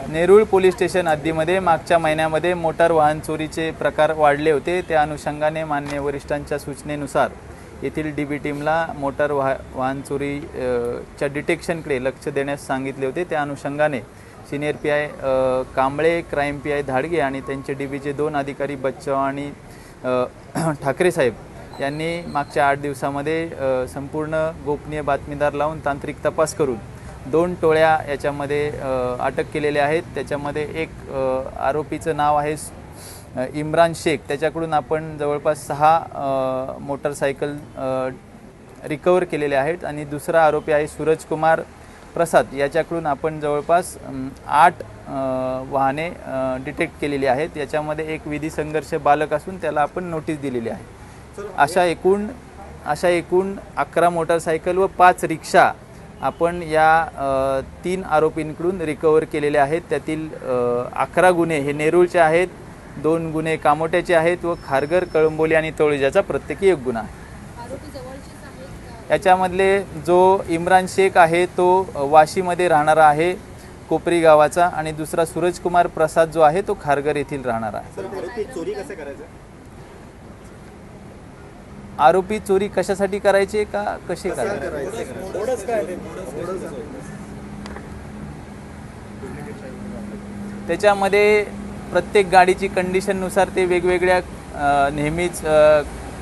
Nerul police station हद्दीमध्ये मागच्या महिन्यामध्ये motor वाहन चोरीचे प्रकार वाढले होते। त्या अनुषंगाने माननीय वरिष्ठांच्या सूचनेनुसार येथील डीबी टीमला मोटार वाहन चोरीच्या डिटेक्शनकडे लक्ष देण्यास सांगितले होते। त्या अनुषंगाने senior PI Kamble, crime PI Dhadge आणि त्यांचे डीबीचे 2 अधिकारी बच्चाव आणि ठाकरे साहेब यांनी मागच्या 8 दिवसामध्ये संपूर्ण गोपनीय बातमीदार लावून तांत्रिक तपास करून 2 टोळ्या याच्यामध्ये अटक केलेल्या आहेत। त्याच्यामध्ये एक आरोपीचं नाव आहे इम्रान शेख, त्याच्याकडून आपण जवळपास 6 मोटरसायकल रिकवर केलेले आहेत आणि दुसरा आरोपी आहे सूरज कुमार प्रसाद, याच्याकडून आपण जवळपास 8 वाहने डिटेक्ट केलेली आहेत। याच्यामध्ये एक विधी संघर्ष बालक असून त्याला आपण नोटीस दिलेली आहे। अशा एकूण 11 मोटरसायकल व 5 रिक्षा आपण या 3 आरोपींकडून रिकवर केलेले आहेत। त्यातील 11 गुन्हे हे नेरूळचे आहेत, 2 गुन्हे कामोट्याचे आहेत व खारघर, कळंबोली आणि तळोजाचा प्रत्येकी 1 गुन्हा आहे। याच्यामधले जो इम्रान शेख आहे तो वाशीमध्ये राहणारा आहे, कोपरी गावाचा, आणि दुसरा सूरज कुमार प्रसाद जो आहे तो खारघर येथील राहणारा आहे। आरोपी चोरी कशासाठी करायचे का कसे करायचे? त्याच्यामध्ये प्रत्येक गाडीची कंडिशननुसार ते वेगवेगळ्या नेहमीच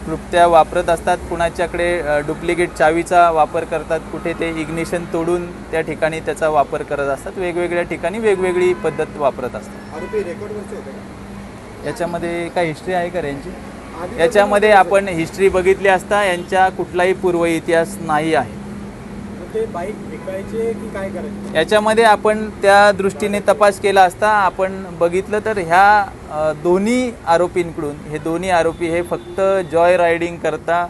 क्लुप्त्या वापरत असतात। कुणाच्याकडे डुप्लिकेट चावीचा वापर करतात, कुठे ते इग्निशन तोडून त्या ठिकाणी त्याचा वापर करत असतात। वेगवेगळ्या ठिकाणी वेगवेगळी पद्धत वापरत असतात। आरोपी रेकॉर्डवरचे होते का? याच्यामध्ये काय हिस्ट्री आहे का यांची? याच्यामध्ये आपण हिस्ट्री बघितली असता यांचा कुठलाही पूर्व इतिहास नाही आहे। ते बाईक विकायचे की काय करायचे याच्यामध्ये आपण त्या दृष्टीने तपास केला असता आपण बघितलं तर ह्या दोन्ही आरोपींकडून हे दोन्ही आरोपी हे फक्त जॉय रायडिंग करता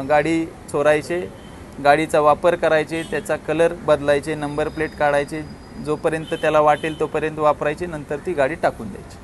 गाडी चोरायचे, गाडीचा वापर करायचे, त्याचा कलर बदलायचे, नंबर प्लेट काढायचे, जोपर्यंत त्याला वाटेल तोपर्यंत वापरायचे, नंतर ती गाडी टाकून द्यायची।